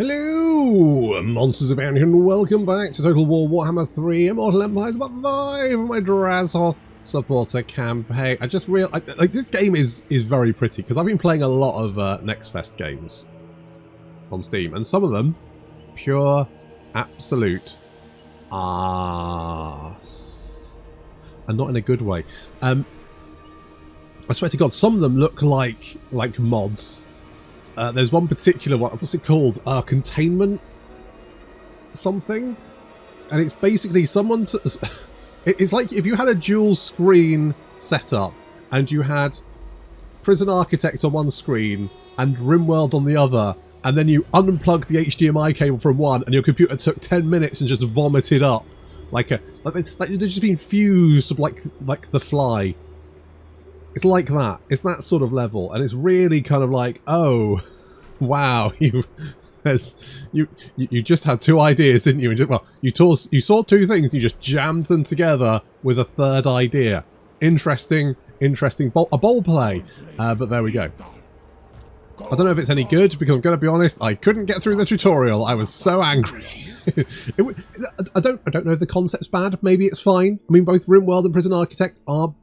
Hello, monsters of Bounty, and welcome back to Total War Warhammer 3 Immortal Empires Part 5 of my Drazhoath supporter campaign. I just realized, like, this game is very pretty, because I've been playing a lot of Next Fest games on Steam, and some of them, pure, absolute arse. And not in a good way. I swear to God, some of them look like mods. There's one particular one, what's it called? Containment something? And it's basically someone it's like if you had a dual screen setup and you had Prison Architect on one screen and RimWorld on the other, and then you unplugged the HDMI cable from one and your computer took 10 minutes and just vomited up like they've just been fused like the Fly. It's like that. It's that sort of level, and it's really kind of like, oh, wow, you just had two ideas, didn't you? And you saw two things, and you just jammed them together with a third idea. Interesting bowl play. But there we go. I don't know if it's any good, because I'm going to be honest, I couldn't get through the tutorial. I was so angry. I don't know if the concept's bad. Maybe it's fine. I mean, both RimWorld and Prison Architect are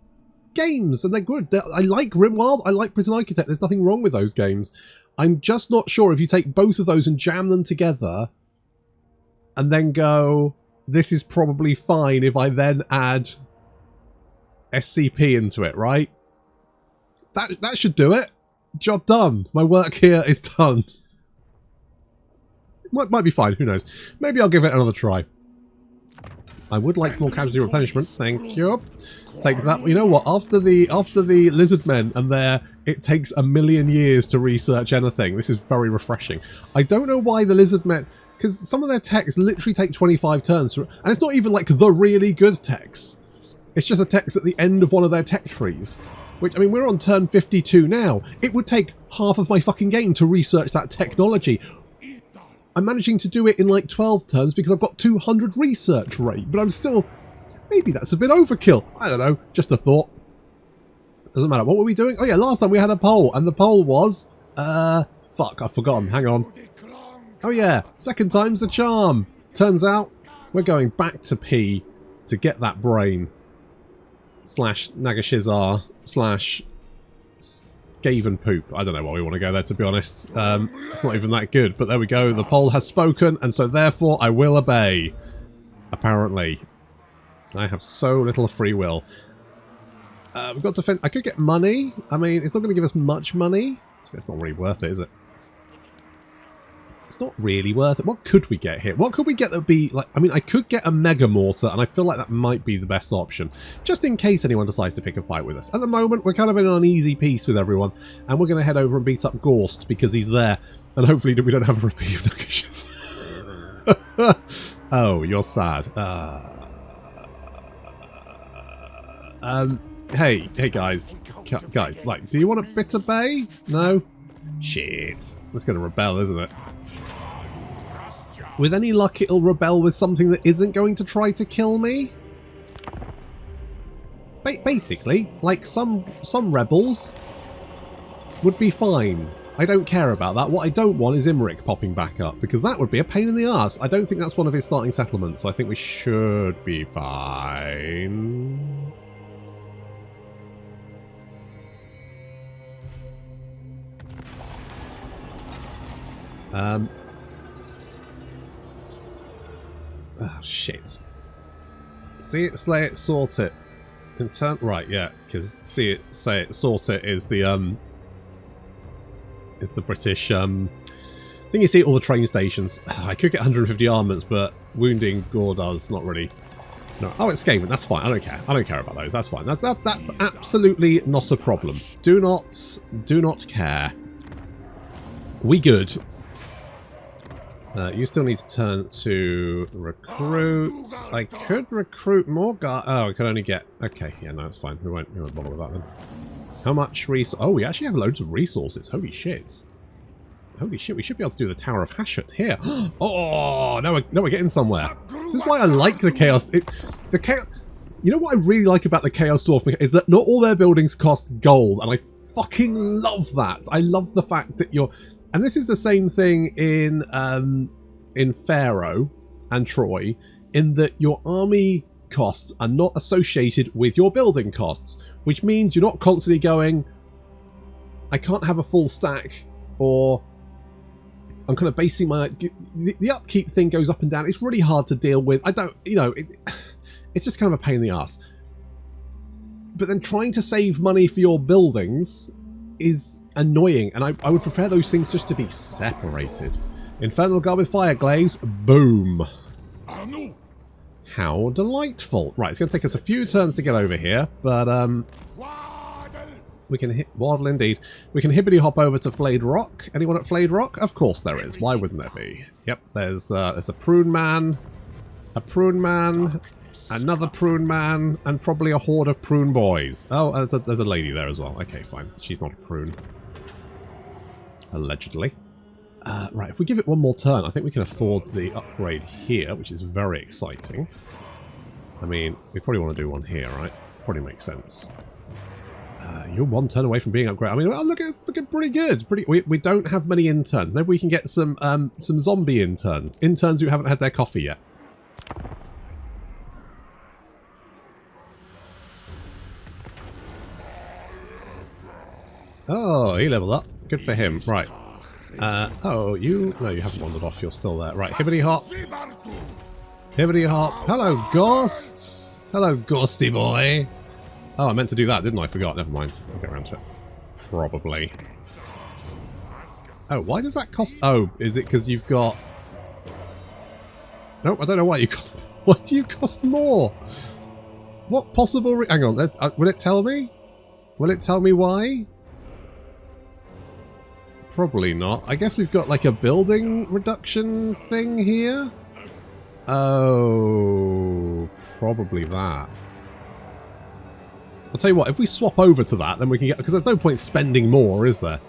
games, and they're good. I like RimWorld, I like Prison Architect. There's nothing wrong with those games. I'm just not sure if you take both of those and jam them together and then go, this is probably fine if I then add SCP into it, right? That should do it. Job done. My work here is done. Might be fine, who knows. Maybe I'll give it another try. I would like more casualty replenishment, thank you. Take that. You know what? After the lizard men and it takes a million years to research anything. This is very refreshing. I don't know why the lizard men, because some of their techs literally take 25 turns, and it's not even like the really good techs. It's just a text at the end of one of their tech trees. Which, I mean, we're on turn 52 now. It would take half of my fucking game to research that technology. I'm managing to do it in like 12 turns because I've got 200 research rate, but I'm still... Maybe that's a bit overkill. I don't know. Just a thought. Doesn't matter. What were we doing? Oh yeah, last time we had a poll, and the poll was... fuck, I've forgotten. Hang on. Oh yeah, second time's the charm. Turns out we're going back to P to get that brain. / Nagashizar / Gaven poop. I don't know why we want to go there, to be honest. Not even that good, but there we go. The poll has spoken, and so therefore I will obey. Apparently. I have so little free will. We've got to defend. I could get money. I mean, it's not going to give us much money. It's not really worth it, is it? It's not really worth it. What could we get here? What could we get that would be like... I mean, I could get a Mega Mortar, and I feel like that might be the best option, just in case anyone decides to pick a fight with us. At the moment, we're kind of in an uneasy peace with everyone, and we're going to head over and beat up Gorst because he's there, and hopefully we don't have a repeat of Nagash's. Oh, you're sad. Hey guys, like, do you want a Bitter Bay? No? Shit. That's going to rebel, isn't it? With any luck, it'll rebel with something that isn't going to try to kill me? Basically, like some rebels would be fine. I don't care about that. What I don't want is Imric popping back up, because that would be a pain in the ass. I don't think that's one of his starting settlements, so I think we should be fine. Oh, shit. See it, slay it, sort it. Right, yeah, because see it, say it, sort it is the British, thing you see at all the train stations. I could get 150 armaments, but wounding Gore does not really... No. Oh, it's Skaven, that's fine, I don't care. I don't care about those, that's fine. That's absolutely not a problem. Do not care. We good. You still need to turn to recruit. I could recruit more guys. Oh, I can only get... Okay, yeah, no, it's fine. We won't bother with that then. How much resource? Oh, we actually have loads of resources. Holy shit. Holy shit, we should be able to do the Tower of Hashut here. Oh, now we're getting somewhere. This is why I like the Chaos... The Chaos... You know what I really like about the Chaos Dwarf is that not all their buildings cost gold, and I fucking love that. I love the fact that you're... And this is the same thing in Pharaoh and Troy, in that your army costs are not associated with your building costs, which means you're not constantly going, I can't have a full stack, or I'm kind of basing my... The upkeep thing goes up and down. It's really hard to deal with. I don't, you know, it's just kind of a pain in the ass. But then trying to save money for your buildings is annoying, and I would prefer those things just to be separated. Infernal Guard with Fire Glaives, boom. How delightful. Right, it's going to take us a few turns to get over here, but we can hit Waddle indeed. We can hibbity hop over to Flayed Rock. Anyone at Flayed Rock? Of course there is. Why wouldn't there be? Yep, there's a prune man, another prune man, and probably a horde of prune boys. Oh, there's a lady there as well. Okay, fine. She's not a prune. Allegedly. Right, if we give it one more turn, I think we can afford the upgrade here, which is very exciting. I mean, we probably want to do one here, right? Probably makes sense. You're one turn away from being upgraded. I mean, oh, look, it's looking pretty good. We don't have many interns. Maybe we can get some zombie interns. Interns who haven't had their coffee yet. Oh, he leveled up. Good for him. Right. Oh, you... No, you haven't wandered off. You're still there. Right, hibbity hop. Hibbity hop. Hello, ghosts. Hello, ghosty boy. Oh, I meant to do that, didn't I? Forgot. Never mind. I'll get around to it. Probably. Oh, why does that cost... Oh, is it because you've got... Nope, I don't know why you cost... Why do you cost more? What possible... Hang on. Will it tell me? Will it tell me why? Probably not. I guess we've got like a building reduction thing here. Oh, probably that. I'll tell you what, if we swap over to that, then we can get... Because there's no point spending more, is there?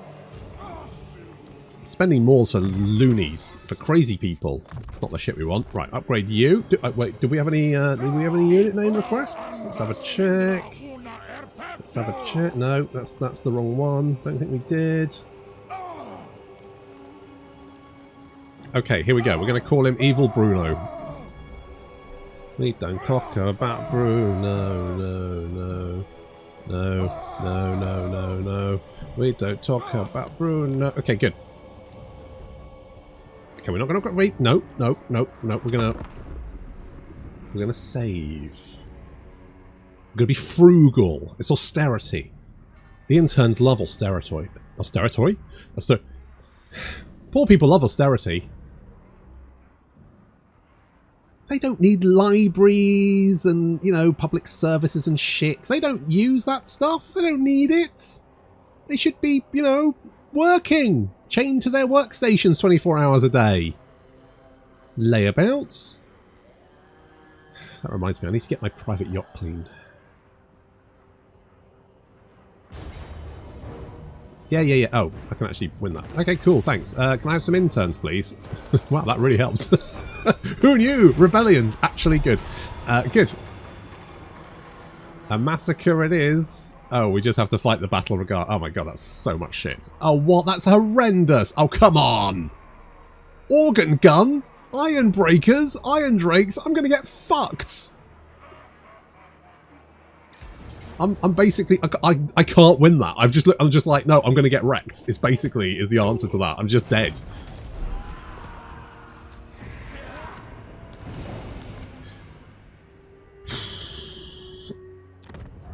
Spending more's for loonies, for crazy people. It's not the shit we want. Right, upgrade you. Wait, do we have any unit name requests? Let's have a check. Let's have a check. No, that's the wrong one. Don't think we did. Okay, here we go. We're going to call him Evil Bruno. We don't talk about Bruno, no. No. We don't talk about Bruno. Okay, good. Okay, we're not going to... Wait, no. We're going to save. We're going to be frugal. It's austerity. The interns love austerity. Austerity? Poor people love austerity. They don't need libraries and, you know, public services and shit. They don't use that stuff. They don't need it. They should be, you know, working. Chained to their workstations 24 hours a day. Layabouts. That reminds me, I need to get my private yacht cleaned. Yeah. Oh, I can actually win that. Okay, cool, thanks. Can I have some interns, please? Wow, that really helped. Who knew? Rebellion's actually good. Good. A massacre it is. Oh, we just have to fight the battle regard. Oh my god, that's so much shit. Oh, what? That's horrendous. Oh, come on. Organ gun? Iron breakers? Iron drakes? I'm gonna get fucked. I'm basically... I can't win that. I'm just like, no, I'm gonna get wrecked. It's basically is the answer to that. I'm just dead.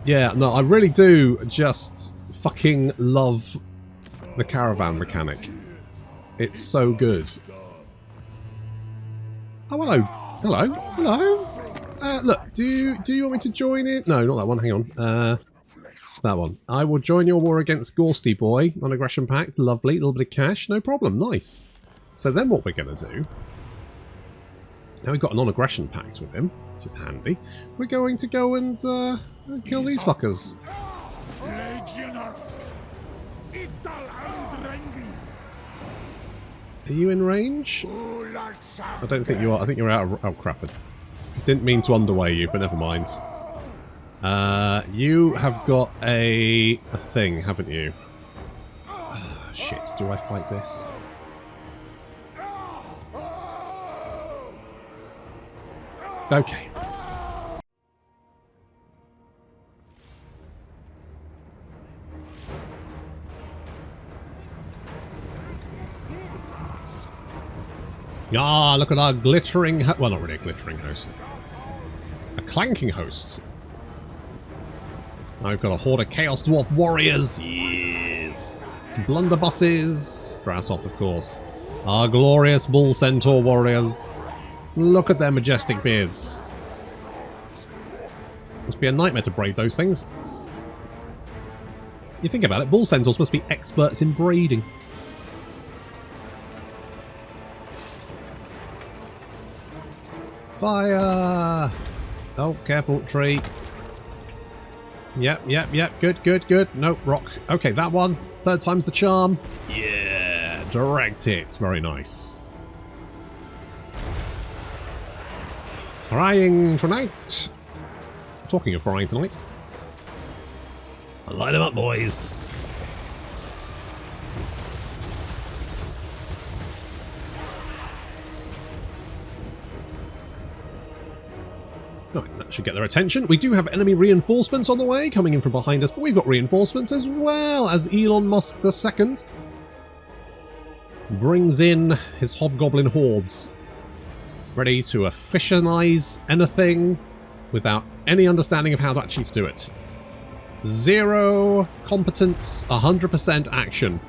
Yeah, no, I really do just fucking love the caravan mechanic. It's so good. Oh, hello. Hello. Look, do you want me to join it? No, not that one. Hang on. That one. I will join your war against Ghosty Boy on Aggression Pact. Lovely. A little bit of cash. No problem. Nice. So then what we're going to do... Now we've got a non-aggression pact with him, which is handy. We're going to go and kill these fuckers. Are you in range? I don't think you are. I think you're out of... Oh, crap. I didn't mean to underweigh you, but never mind. You have got a thing, haven't you? shit. Do I fight this? Okay. Ah, look at our glittering... well, not really a glittering host. A clanking host. I've got a horde of Chaos Dwarf warriors. Yes. Blunderbusses. Drazhoath, of course. Our glorious bull centaur warriors. Look at their majestic beards. Must be a nightmare to braid those things. You think about it, bull centaurs must be experts in braiding. Fire! Oh, careful, tree. Yep. Good. Nope, rock. Okay, that one. Third time's the charm. Yeah, direct hits. Very nice. Frying tonight. Talking of frying tonight. Light them up, boys. Right, that should get their attention. We do have enemy reinforcements on the way, coming in from behind us, but we've got reinforcements as well as Elon Musk II brings in his hobgoblin hordes, ready to efficientize anything without any understanding of how to actually do it. 0 competence, 100% action.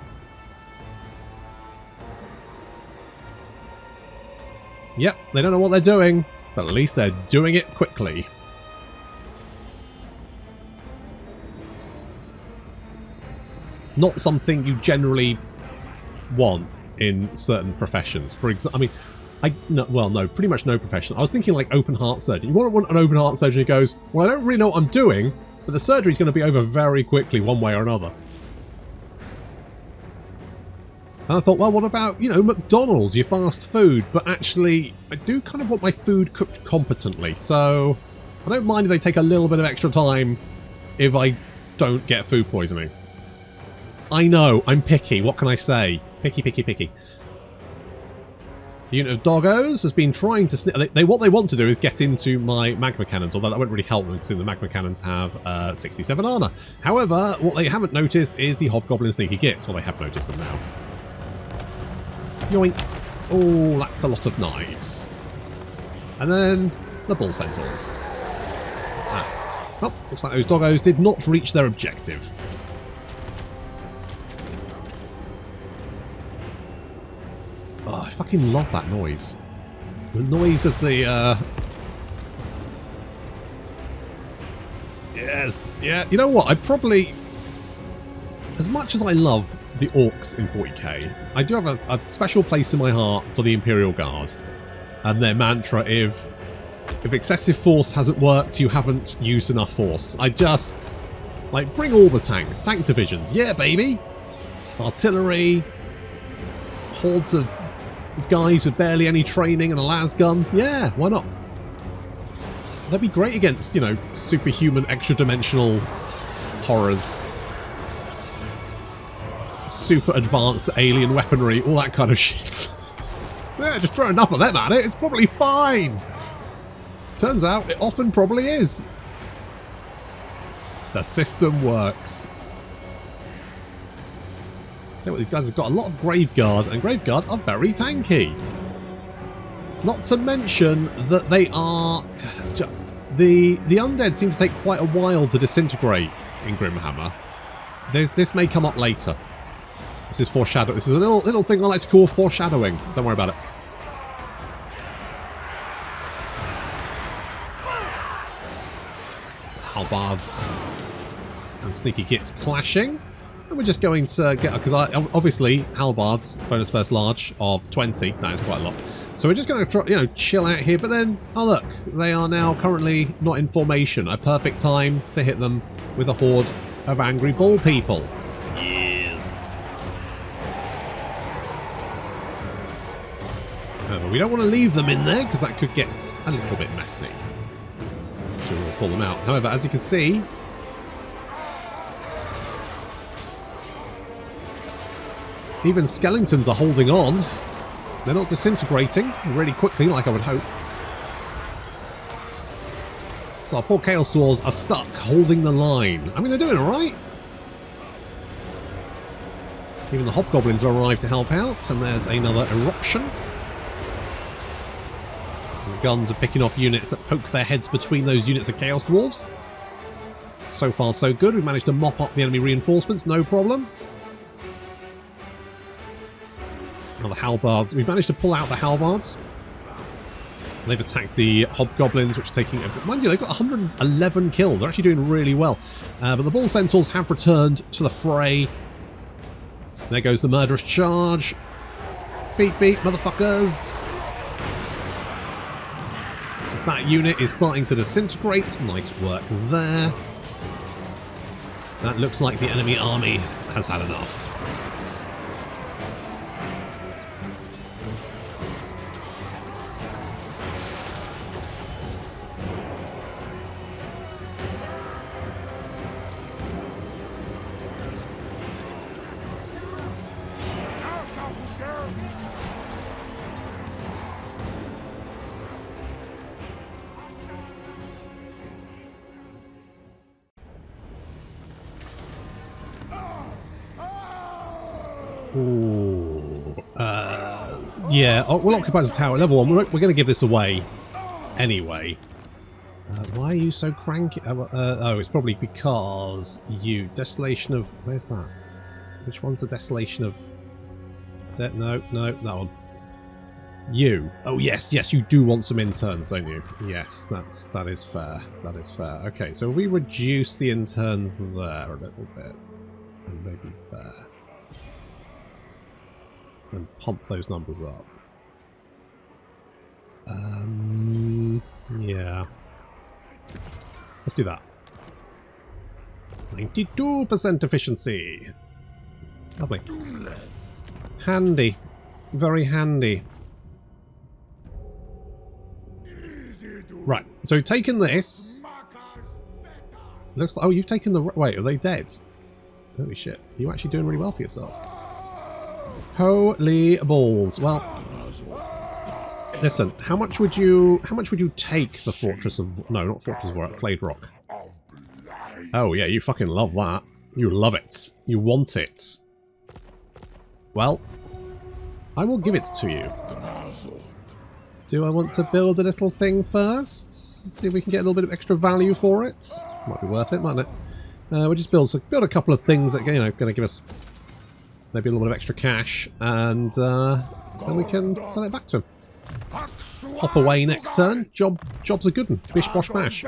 Yep, they don't know what they're doing. But at least they're doing it quickly. Not something you generally want in certain professions. For example, I mean, pretty much no profession. I was thinking like open heart surgeon. You want an open heart surgeon who goes, well, I don't really know what I'm doing, but the surgery's going to be over very quickly one way or another. And I thought, well, what about, you know, McDonald's, your fast food? But actually, I do kind of want my food cooked competently. So I don't mind if they take a little bit of extra time if I don't get food poisoning. I know, I'm picky. What can I say? Picky. The unit of doggos has been trying to... what they want to do is get into my magma cannons, although that won't really help them because the magma cannons have 67 armor. However, what they haven't noticed is the hobgoblin sneaky gits. Well, they have noticed them now. Yoink. Oh, that's a lot of knives. And then the bull centaurs. Oh, looks like those doggos did not reach their objective. Oh, I fucking love that noise. The noise of the, Yes, yeah. You know what? I probably... As much as I love the orcs in 40k, I do have a special place in my heart for the Imperial Guard. And their mantra, if excessive force hasn't worked, you haven't used enough force. I just... like, bring all the tanks. Tank divisions. Yeah, baby! Artillery. Hordes of guys with barely any training and a las gun. Yeah, why not? That'd be great against, you know, superhuman, extra-dimensional horrors. Super advanced alien weaponry, all that kind of shit. Yeah, just throw enough of them at it, it's probably fine. Turns out it often probably is. The system works. See what these guys have got a lot of Graveguard, and Graveguard are very tanky. Not to mention that they are... The undead seem to take quite a while to disintegrate in Grimhammer. This may come up later. This is foreshadow. This is a little thing I like to call foreshadowing. Don't worry about it. Halbards and sneaky gits clashing. And we're just going to get... because obviously, halbards, bonus first large of 20. That is quite a lot. So we're just going to, you know, chill out here. But then, oh look, they are now currently not in formation. A perfect time to hit them with a horde of angry bull people. However, we don't want to leave them in there because that could get a little bit messy. So we'll pull them out. However, as you can see, Even skeletons are holding on. They're not disintegrating really quickly like I would hope. So our poor Chaos Dwarfs are stuck holding the line. I mean, they're doing alright. Even the Hobgoblins have arrived to help out, and there's another eruption. And the guns are picking off units that poke their heads between those units of Chaos Dwarfs. So far so good. We've managed to mop up the enemy reinforcements, no problem. Now the halbards. We've managed to pull out the halbards. They've attacked the Hobgoblins, which are taking... Mind you, they've got 111 kills. They're actually doing really well. But the Bull Centaurs have returned to the fray. There goes the murderous charge. Beat, beat, motherfuckers. That unit is starting to disintegrate. Nice work there. That looks like the enemy army has had enough. Ooh, yeah, we'll occupy the tower. Level 1, we're going to give this away anyway. Why are you so cranky? Oh, it's probably because you... Desolation of... Where's that? Which one's the Desolation of... No, that one. You. Oh, yes, you do want some interns, don't you? Yes, that is fair. That is fair. Okay, so we reduce the interns there a little bit. And maybe there. And pump those numbers up. Yeah. Let's do that. 92% efficiency. Lovely. Handy. Very handy. Right, so we've taken this. Looks like... Oh, you've taken the... Wait, are they dead? Holy shit. You're actually doing really well for yourself. Holy balls. Well, listen, how much would you take the Fortress of... No, not Fortress of Flayed Rock. Oh, yeah, you fucking love that. You love it. You want it. Well, I will give it to you. Do I want to build a little thing first? See if we can get a little bit of extra value for it. Might be worth it, mightn't it? We'll just build a couple of things that, you know, going to give us maybe a little bit of extra cash, and then we can sell it back to him. Hop away next turn. Job's a good one. Bish, bosh, bash.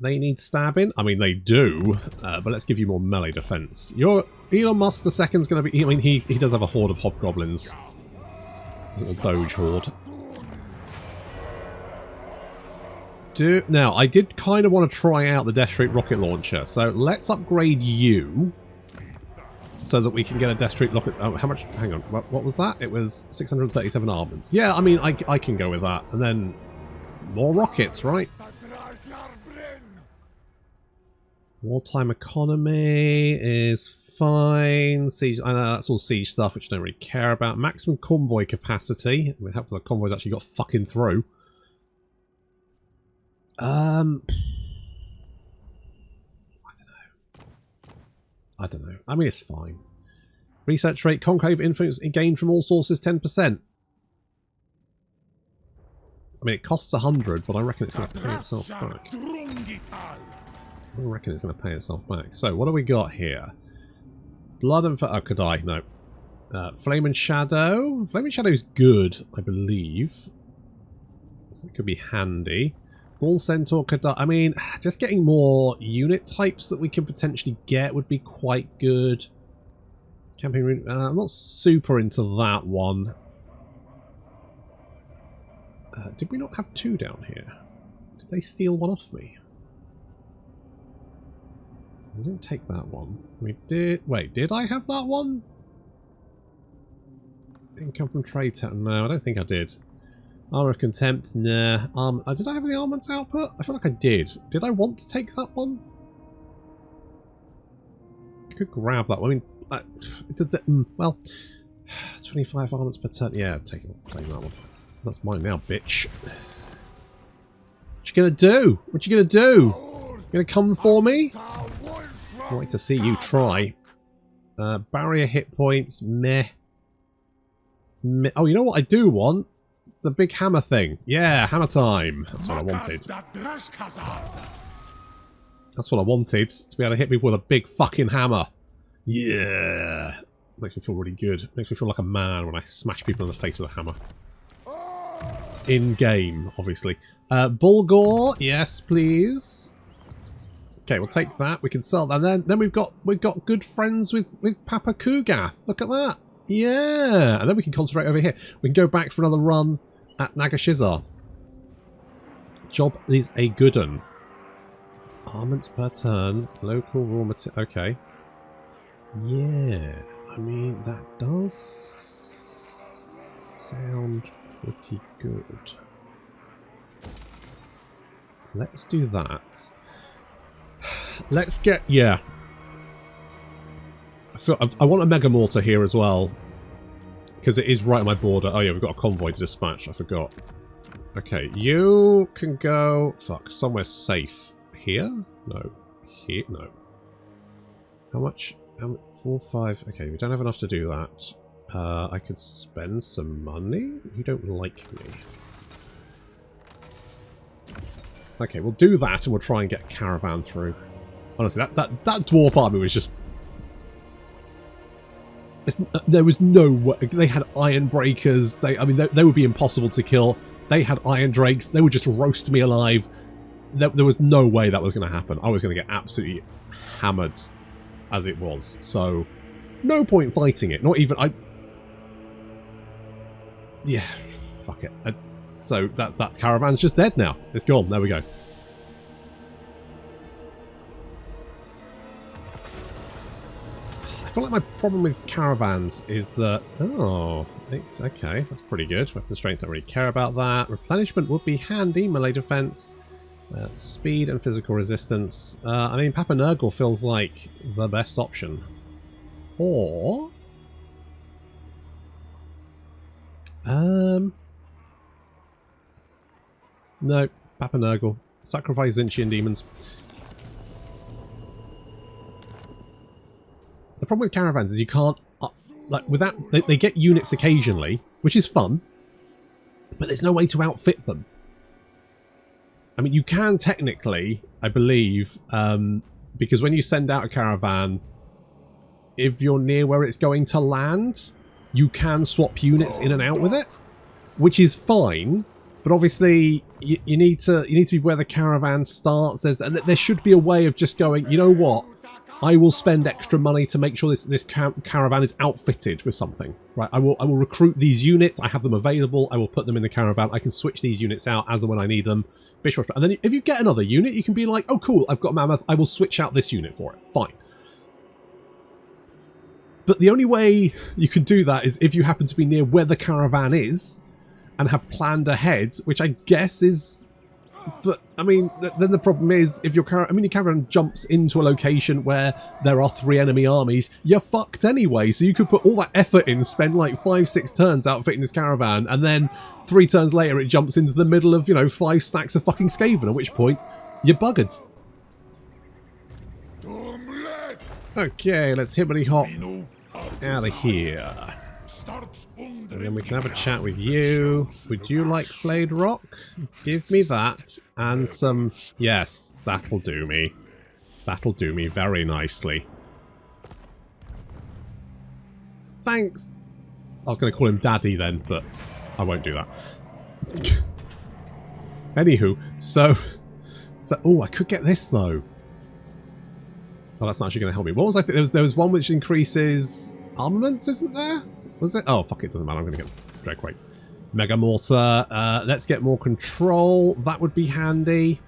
They need stabbing. I mean, they do, but let's give you more melee defense. Your Elon Musk II's going to be... I mean, he does have a horde of hobgoblins. A doge horde. Now, I did kind of want to try out the Death Streak rocket launcher, so let's upgrade you so that we can get a Death Streak rocket... Oh, how much? Hang on, what was that? It was 637 armaments. Yeah, I mean, I can go with that. And then more rockets, right? Wartime economy is fine. Siege, I know that's all siege stuff, which I don't really care about. Maximum convoy capacity. I mean, how the convoys actually got fucking through. I don't know. I mean, it's fine. Research rate, concave influence gained from all sources, 10%. I mean, it costs 100, but I reckon it's going to pay itself back. I reckon it's going to pay itself back. So, what do we got here? Blood and... Oh, could I? No. Flame and Shadow. Flame and Shadow's good, I believe. So that could be handy. Bull Centaur could... I mean, just getting more unit types that we can potentially get would be quite good. Campaign... I'm not super into that one. Did we not have two down here? Did they steal one off me? I didn't take that one. We did... Wait, did I have that one? Didn't come from Trade Town. No, I don't think I did. Armor of Contempt, nah. Did I have the armaments output? I feel like I did. Did I want to take that one? could grab that. I mean, well, 25 armaments per turn. Yeah, claim that one. That's mine now, bitch. What you gonna do? What you gonna do? You gonna come for me? I'd like to see you try. Barrier hit points, meh. Oh, you know what I do want? The big hammer thing. Yeah, hammer time. That's what I wanted. That's what I wanted. To be able to hit people with a big fucking hammer. Yeah. Makes me feel really good. Makes me feel like a man when I smash people in the face with a hammer. In game, obviously. Bulgor, yes, please. Okay, we'll take that. We can sell that. And then we've got good friends with Papa Kugath. Look at that. Yeah. And then we can concentrate over here. We can go back for another run at Nagashizar. Job is a good one. Armaments per turn. Local raw material. Okay. Yeah. I mean, that does sound pretty good. Let's do that. Let's get... Yeah. I want a Mega Mortar here as well. Because it is right on my border. Oh yeah, we've got a convoy to dispatch. I forgot. Okay, you can go... Fuck, somewhere safe. Here? No. Here? No. How much? 4, 5... Okay, we don't have enough to do that. I could spend some money? You don't like me. Okay, we'll do that and we'll try and get a caravan through. Honestly, that dwarf army was just... there was no way. They had iron breakers. I mean, they would be impossible to kill. They had iron drakes. They would just roast me alive. There was no way that was going to happen. I was going to get absolutely hammered as it was. So, no point fighting it. Not even... Yeah, fuck it. So that caravan's just dead now. It's gone. There we go. I feel like my problem with caravans is that... Oh, it's okay. That's pretty good. Weapon strength, don't really care about that. Replenishment would be handy. Melee defense. Speed and physical resistance. I mean, Papa Nurgle feels like the best option. Or... No, Papa Nurgle. Sacrifice Zinchian demons. The problem with caravans is you can't... like, without... They get units occasionally, which is fun, but there's no way to outfit them. I mean, you can technically, I believe, because when you send out a caravan, if you're near where it's going to land, you can swap units in and out with it, which is fine. But obviously, you need to be where the caravan starts. There should be a way of just going, you know what? I will spend extra money to make sure this caravan is outfitted with something. Right? I will recruit these units. I have them available. I will put them in the caravan. I can switch these units out as and when I need them. And then if you get another unit, you can be like, oh cool, I've got Mammoth. I will switch out this unit for it. Fine. But the only way you can do that is if you happen to be near where the caravan is and have planned ahead, which I guess is... But, I mean, then the problem is, if your caravan jumps into a location where there are 3 enemy armies, you're fucked anyway. So you could put all that effort in, spend like 5-6 turns outfitting this caravan, and then 3 turns later it jumps into the middle of, you know, 5 stacks of fucking Skaven, at which point you're buggered. Okay, let's hibbity hop out of here. And then we can have a chat with you. Would you like flayed rock? Give me that. And some... Yes, that'll do me. That'll do me very nicely. Thanks. I was going to call him Daddy then, but I won't do that. Anywho, so... Oh, I could get this, though. Oh, that's not actually going to help me. What was I think? There was one which increases armaments, isn't there? Was it? Oh, fuck it, doesn't matter. I'm going to get Dreadquake. Mega Mortar. Let's get more control. That would be handy.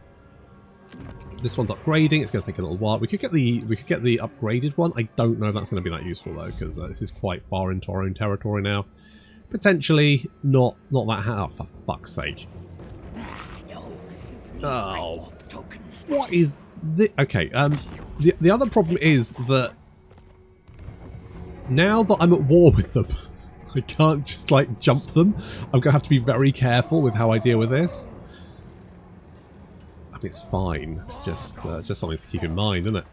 This one's upgrading. It's going to take a little while. We could get the upgraded one. I don't know if that's going to be that useful though, because this is quite far into our own territory now. Potentially not that. Oh, for fuck's sake! Oh, what is this? Okay. The other problem is that Now that I'm at war with them, I can't just like jump them. I'm going to have to be very careful with how I deal with this. I mean, it's fine. It's just something to keep in mind, isn't it?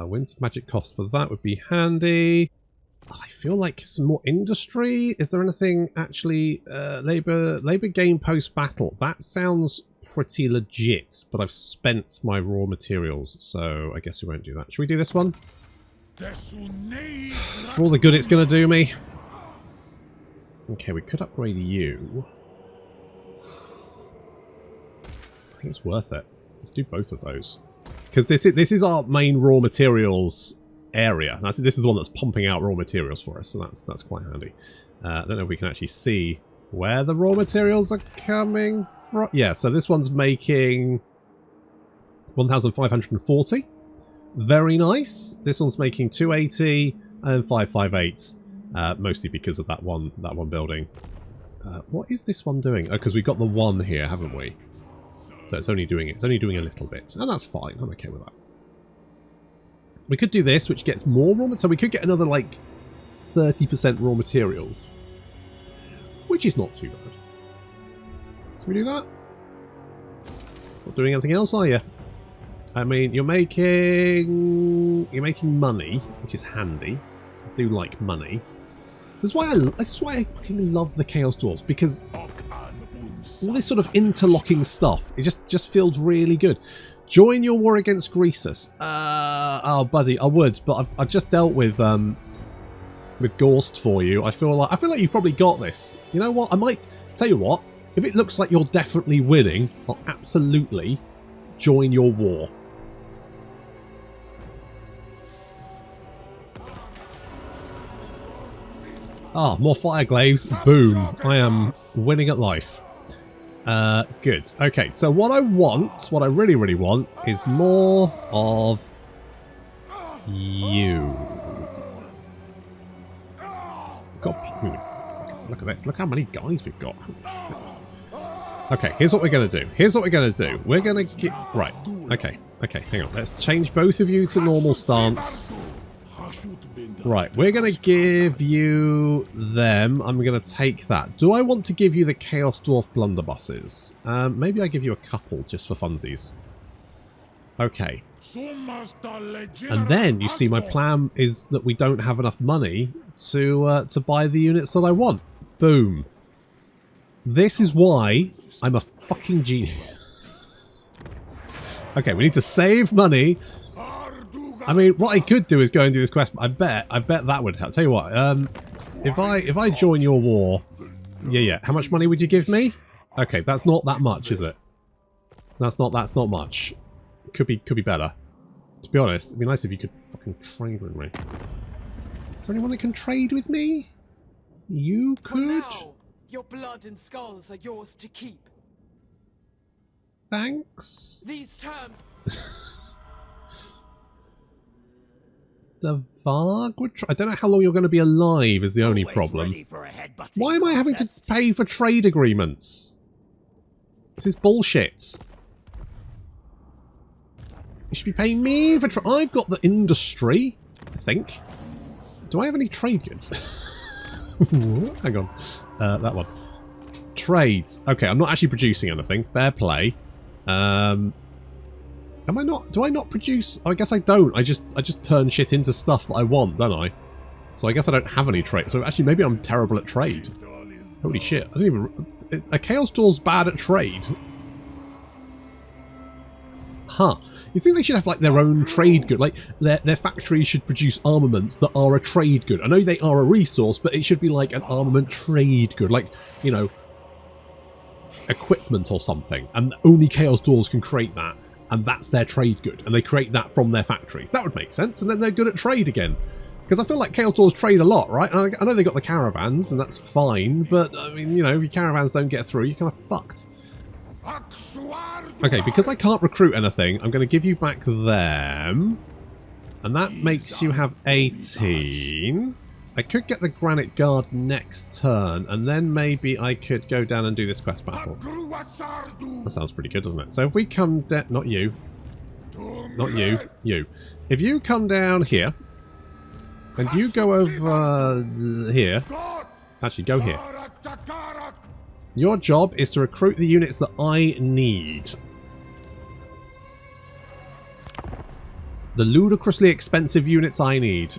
Winds of magic cost for that would be handy. I feel like some more industry. Is there anything actually labor gain post battle? That sounds pretty legit, but I've spent my raw materials, so I guess we won't do that. Should we do this one? For all the good it's going to do me. Okay, we could upgrade you. I think it's worth it. Let's do both of those. Because this is our main raw materials area. This is the one that's pumping out raw materials for us, so that's quite handy. I don't know if we can actually see where the raw materials are coming from. Yeah, so this one's making 1,540. Very nice. This one's making 280 and 558, mostly because of that one building. What is this one doing? Oh, because we've got the one here, haven't we? So it's only doing a little bit, and that's fine. I'm okay with that. We could do this, which gets more raw materials, so we could get another like 30% raw materials, which is not too bad. Can we do that? Not doing anything else, are you? I mean, you're making money, which is handy. I do like money. This is why I fucking love the Chaos Dwarfs, because all this sort of interlocking stuff, it just feels really good. Join your war against Greasus. Oh, buddy, I would, but I've just dealt with Gorst for you. I feel like you've probably got this. You know what? I might tell you what. If it looks like you're definitely winning, I'll absolutely join your war. Ah, more fire glaives. Boom. I am winning at life. Good. Okay, so what I really, really want is more of you. God, look at this. Look how many guys we've got. Okay, here's what we're going to do. We're going to get... Right. Okay, hang on. Let's change both of you to normal stance. Right, we're going to give you them. I'm going to take that. Do I want to give you the Chaos Dwarf blunderbusses? Maybe I give you a couple just for funsies. Okay. And then, you see, my plan is that we don't have enough money to buy the units that I want. Boom. This is why I'm a fucking genius. Okay, we need to save money. I mean, what I could do is go and do this quest. I bet that would help. Tell you what, if I join your war, yeah. How much money would you give me? Okay, that's not that much, is it? That's not much. Could be better. To be honest, it'd be nice if you could fucking trade with me. Is there anyone that can trade with me? You could. For now, your blood and skulls are yours to keep. Thanks. These terms. The Varg would try. I don't know how long you're going to be alive is the only problem. Why am I having to pay for trade agreements? This is bullshit. You should be paying me for trade. I've got the industry, I think. Do I have any trade goods? Hang on. That one. Trades. Okay, I'm not actually producing anything. Fair play. Am I not? Do I not produce? Oh, I guess I don't. I just turn shit into stuff that I want, don't I? So I guess I don't have any trade. So actually, maybe I'm terrible at trade. Holy shit! I don't even. A Chaos Dwarf's bad at trade. Huh? You think they should have like their own trade good? Like their factories should produce armaments that are a trade good. I know they are a resource, but it should be like an armament trade good, like, you know, equipment or something. And only Chaos Dwarfs can create that. And that's their trade good, and they create that from their factories. That would make sense, and then they're good at trade again. Because I feel like Chaos Dwarfs trade a lot, right? And I know they got the caravans, and that's fine, but, I mean, you know, if your caravans don't get through, you're kind of fucked. Okay, because I can't recruit anything, I'm going to give you back them. And that makes you have 18. I could get the Granite Guard next turn, and then maybe I could go down and do this quest battle. That sounds pretty good, doesn't it? So if we come down... Not you. Not you. You. If you come down here, And you go over here. Actually, go here. Your job is to recruit the units that I need. The ludicrously expensive units I need.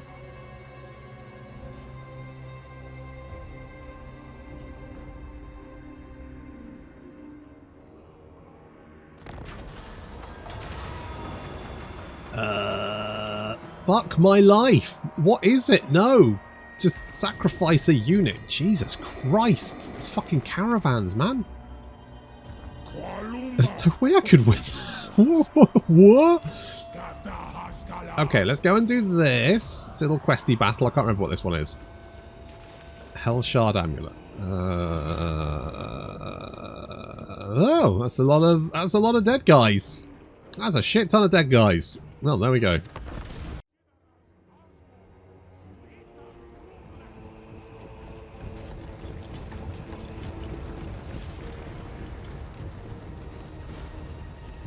Fuck my life. What is it? No. Just sacrifice a unit. Jesus Christ. It's fucking caravans, man. There's no way I could win. What? Okay, let's go and do this. It's a little questy battle. I can't remember what this one is. Hellshard Amulet. Oh, that's a lot of dead guys. That's a shit ton of dead guys. Well, there we go.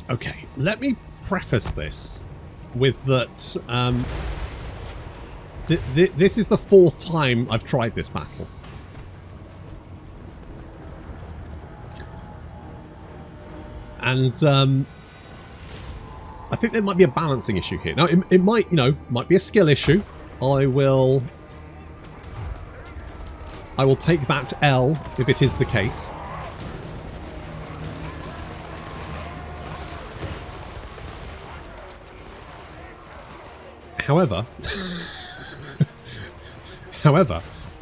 Okay, let me preface this with that this is the 4th time I've tried this battle. And I think there might be a balancing issue here. Now, it might, you know, might be a skill issue. I will take that L if it is the case. However,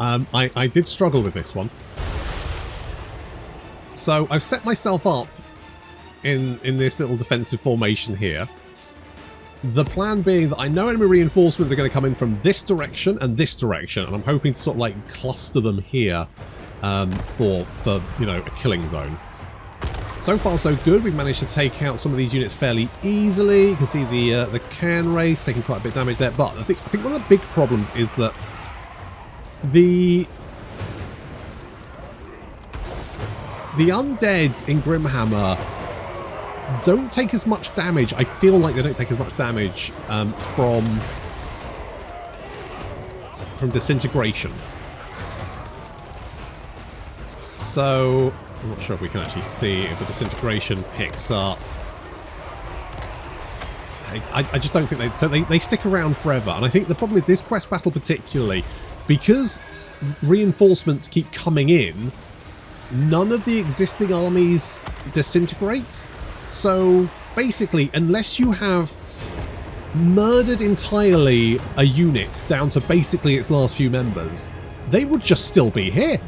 I did struggle with this one. So I've set myself up in this little defensive formation here. The plan being that I know enemy reinforcements are going to come in from this direction, and I'm hoping to sort of like cluster them here for you know, a killing zone. So far so good. We've managed to take out some of these units fairly easily. You can see the can race taking quite a bit of damage there. But I think one of the big problems is that the undeads in Grimhammer don't take as much damage. I feel like they don't take as much damage from disintegration. So I'm not sure if we can actually see if the disintegration picks up. I just don't think they... So they stick around forever. And I think the problem with this quest battle particularly, because reinforcements keep coming in, none of the existing armies disintegrate. So basically, unless you have murdered entirely a unit down to basically its last few members, they would just still be here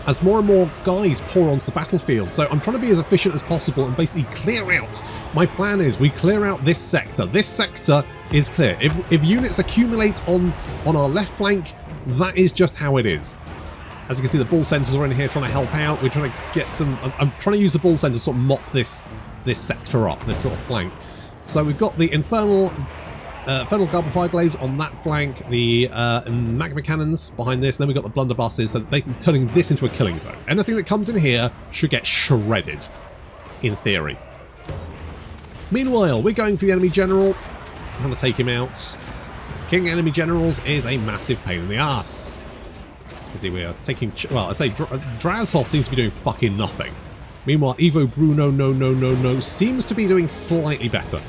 as more and more guys pour onto the battlefield. So I'm trying to be as efficient as possible and basically clear out. My plan is we clear out this sector. This sector is clear. If units accumulate on our left flank, that is just how it is. As you can see, the bull centers are in here trying to help out. We're trying to get some... I'm trying to use the bull center to sort of mop this sector up, this sort of flank. So we've got the Infernal Carbon Fire Glaives on that flank, the Magma Cannons behind this, and then we've got the Blunderbusses, so they're turning this into a killing zone. Anything that comes in here should get shredded, in theory. Meanwhile, we're going for the enemy general. I'm going to take him out. King enemy generals is a massive pain in the ass. As you can see, we are taking... Well, I say Drazhoath seems to be doing fucking nothing. Meanwhile, Evo Bruno seems to be doing slightly better.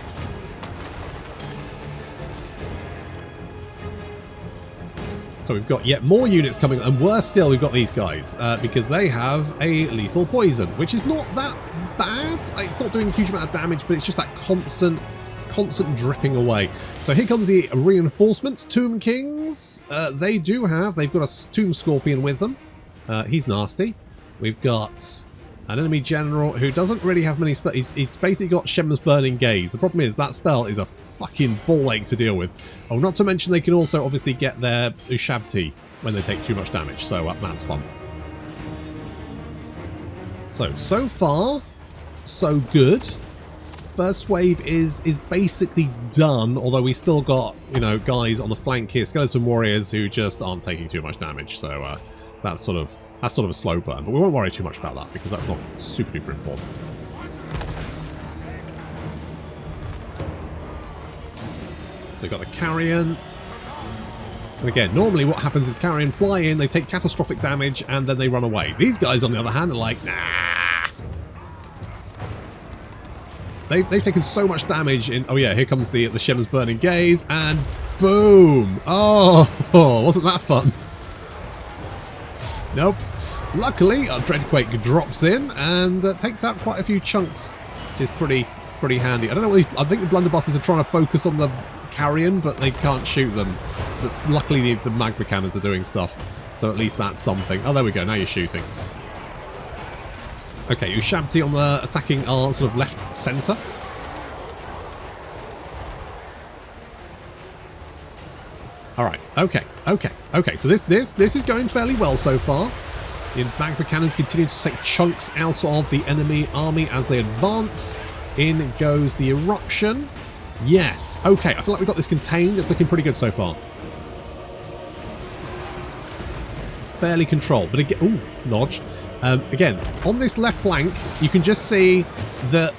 So we've got yet more units coming, and worse still, we've got these guys, because they have a lethal poison, which is not that bad. It's not doing a huge amount of damage, but it's just that constant dripping away. So here comes the reinforcements, Tomb Kings. They've got a Tomb Scorpion with them. He's nasty. We've got an enemy general who doesn't really have many spells. He's basically got Shem's Burning Gaze. The problem is that spell is a fucking ball ache to deal with. Oh, not to mention they can also obviously get their Ushabti when they take too much damage, so that's fun. So far, so good. First wave is basically done, although we still got, you know, guys on the flank here, skeleton warriors who just aren't taking too much damage, so that's sort of a slow burn, but we won't worry too much about that because that's not super duper important. So we've got the Carrion. And again, normally what happens is Carrion fly in, they take catastrophic damage, and then they run away. These guys, on the other hand, are like, nah. They've taken so much damage in... Oh yeah, here comes the Shimmer's Burning Gaze, and boom! Oh, wasn't that fun? Nope. Luckily, our Dreadquake drops in and takes out quite a few chunks, which is pretty handy. I don't know what I think the blunderbusses are trying to focus on the Carrion, but they can't shoot them. But luckily, the magma cannons are doing stuff, so at least that's something. Oh, there we go. Now you're shooting. Okay, Ushabti on the attacking our sort of left centre. All right. Okay. So this is going fairly well so far. The magma cannons continue to take chunks out of the enemy army as they advance. In goes the eruption. Yes. Okay. I feel like we've got this contained. It's looking pretty good so far. It's fairly controlled, but again, ooh, dodged. Again, on this left flank, you can just see that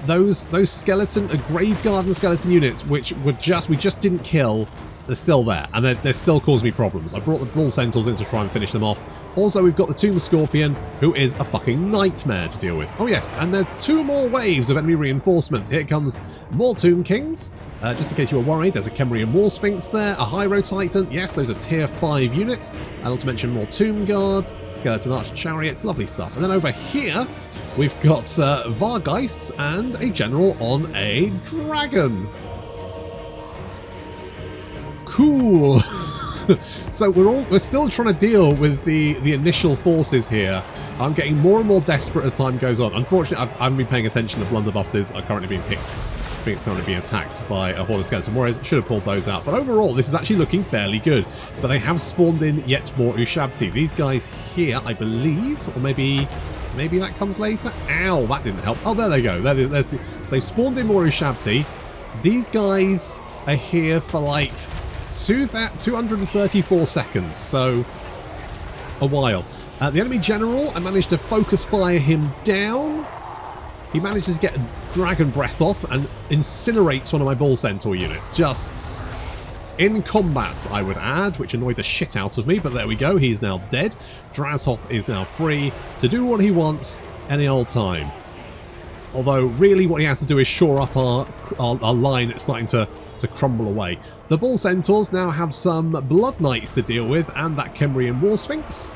those skeleton, Graveguard and skeleton units, which we just didn't kill, they're still there, and they're still causing me problems. I brought the Bull Centaurs in to try and finish them off. Also, we've got the Tomb Scorpion, who is a fucking nightmare to deal with. Oh yes, and there's 2 more waves of enemy reinforcements. Here comes more Tomb Kings. Just in case you were worried, there's a Kemrian War Sphinx there, a Hyro Titan. Yes, those are tier 5 units. And not to mention more Tomb Guards, Skeleton Archer Chariots, lovely stuff. And then over here, we've got Vargeists and a general on a dragon. Cool. So we're still trying to deal with the initial forces here. I'm getting more and more desperate as time goes on. Unfortunately, I haven't been paying attention. The blunderbusses are currently being currently being attacked by a horde of skeleton warriors. Should have pulled those out. But overall, this is actually looking fairly good. But they have spawned in yet more Ushabti. These guys here, I believe, or maybe that comes later. Ow, that didn't help. Oh, there they go. They spawned in more Ushabti. These guys are here for like 234 seconds, so a while. The enemy general, I managed to focus fire him down. He manages to get a dragon breath off and incinerates one of my Bull Centaur units. Just in combat, I would add, which annoyed the shit out of me, but there we go. He's now dead. Drazhoath is now free to do what he wants any old time. Although, really, what he has to do is shore up our line that's starting to crumble away. The Bull Centaurs now have some Blood Knights to deal with, and that Kemrian War Sphinx.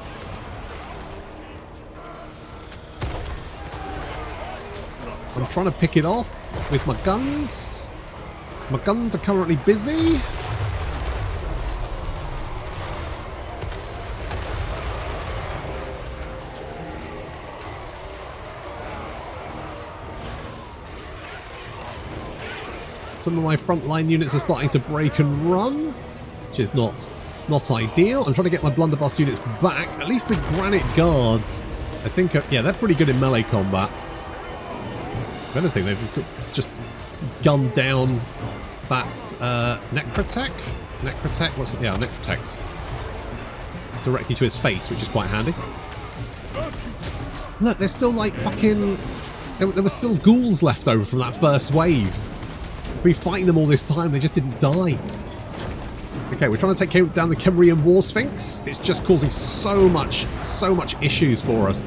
I'm trying to pick it off with my guns. My guns are currently busy. Some of my frontline units are starting to break and run, which is not ideal. I'm trying to get my blunderbuss units back. At least the Granite Guards, I think, yeah, they're pretty good in melee combat. If anything, they've just gunned down that Necrotech. What's it? Yeah, Necrotech. Directly to his face, which is quite handy. Look, there's still like fucking... There were still ghouls left over from that first wave. We've been fighting them all this time, they just didn't die. Okay, we're trying to take down the Kemrian War Sphinx. It's just causing so much issues for us.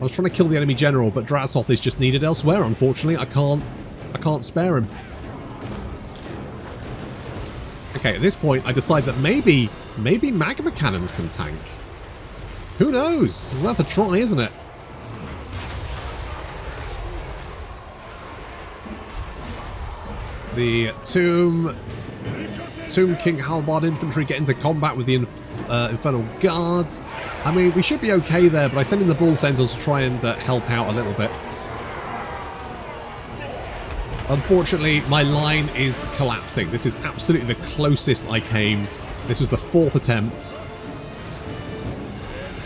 I was trying to kill the enemy general, but Drazhoath is just needed elsewhere, unfortunately. I can't spare him. Okay, at this point, I decide that maybe magma cannons can tank. Who knows? Worth a try, isn't it? The Tomb King Halbard infantry get into combat with the Infernal Guards. I mean, we should be okay there, but I send in the Bull Centaurs to try and help out a little bit. Unfortunately, my line is collapsing. This is absolutely the closest I came. This was the 4th attempt.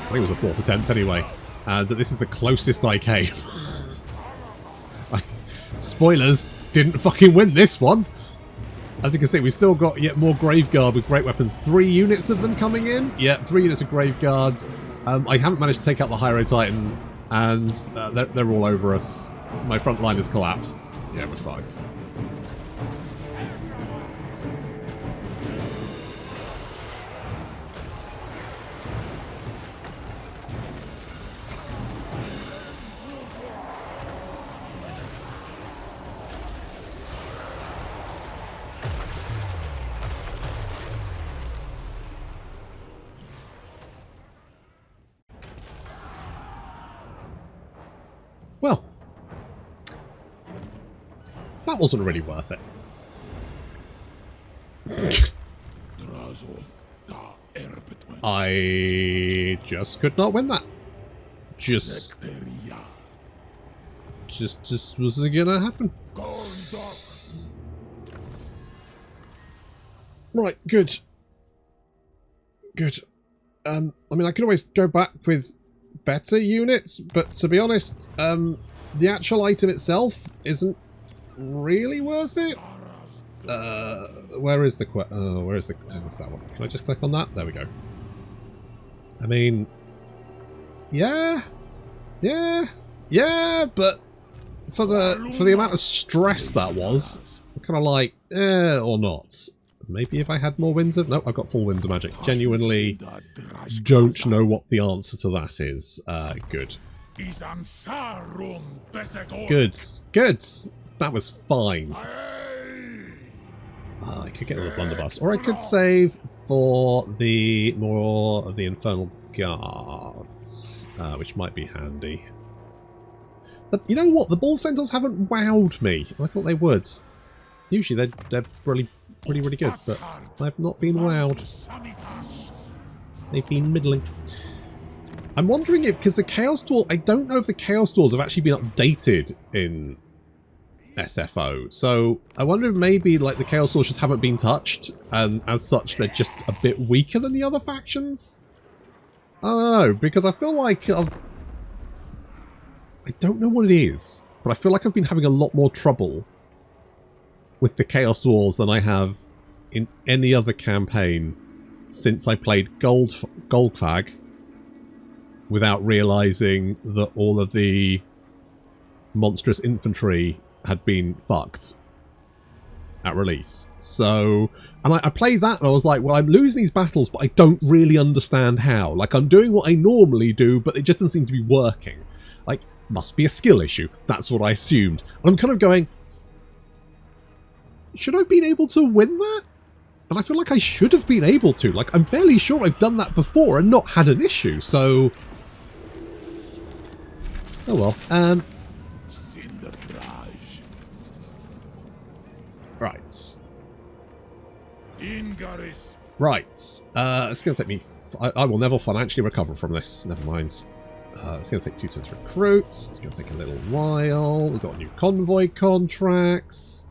I think it was the 4th attempt anyway. And this is the closest I came. Spoilers, didn't fucking win this one. As you can see, we've still got yet more Graveguard with great weapons. 3 units of them coming in. Yeah, 3 units of Graveguards. I haven't managed to take out the Hyro Titan, and they're all over us. My front line has collapsed. Yeah, we're fucked. that wasn't really worth it. Drazhoath the Ashen. I just could not win that. Just wasn't gonna happen. Right, good. Good. I mean, I could always go back with better units, but to be honest, the actual item itself isn't really worth it. Where is the where's that one? Can I just click on that? There we go. I mean, yeah, but for the amount of stress that was, I'm kind of like, or not. Maybe if I had more winds of... No, I've got full winds of magic. Genuinely don't know what the answer to that is. Good. Good. Good. That was fine. I could get another blunderbuss. Or I could save for the more of the Infernal Guards, which might be handy. But you know what? The Ball Centaurs haven't wowed me. I thought they would. Usually they're really good, but I've not been wowed. They've been middling. I'm wondering if, because the Chaos Dwarf, I don't know if the Chaos Dwarfs have actually been updated in SFO. So I wonder if maybe like the Chaos Dwarfs just haven't been touched, and as such they're just a bit weaker than the other factions. I don't know, because I feel like I don't know what it is, but I feel like I've been having a lot more trouble with the Chaos Dwarves than I have in any other campaign since I played Goldfag without realising that all of the monstrous infantry had been fucked at release. So, and I played that and I was like, well, I'm losing these battles, but I don't really understand how. Like, I'm doing what I normally do, but it just doesn't seem to be working. Like, must be a skill issue. That's what I assumed. And I'm kind of going, should I have been able to win that? And I feel like I should have been able to. Like, I'm fairly sure I've done that before and not had an issue, so... Oh well. Right. Right. It's going to take me... I will never financially recover from this. Never mind. It's going to take 2 turns to recruit. It's going to take a little while. We've got new convoy contracts.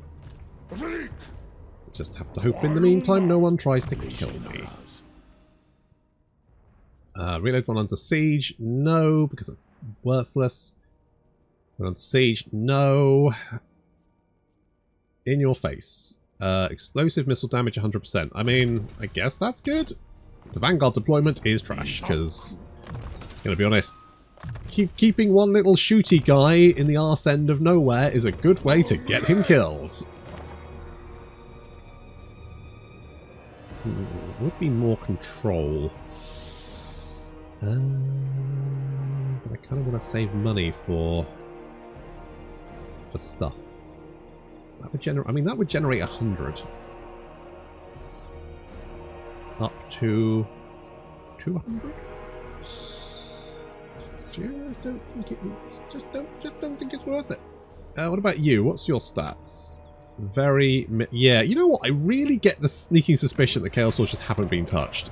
Just have to hope in the meantime no one tries to kill me. Reload one under siege. No, because it's worthless. One under siege. No. In your face. Explosive missile damage 100%. I mean, I guess that's good. The Vanguard deployment is trash, because, gonna be honest, keeping one little shooty guy in the arse end of nowhere is a good way to get him killed. Would be more control. But I kind of want to save money for stuff. That would generate. I mean, that would generate 100. Up to 200. Just don't think it. Just don't think it's worth it. What about you? What's your stats? Very... Yeah, you know what? I really get the sneaking suspicion that Chaos Dwarfs just haven't been touched.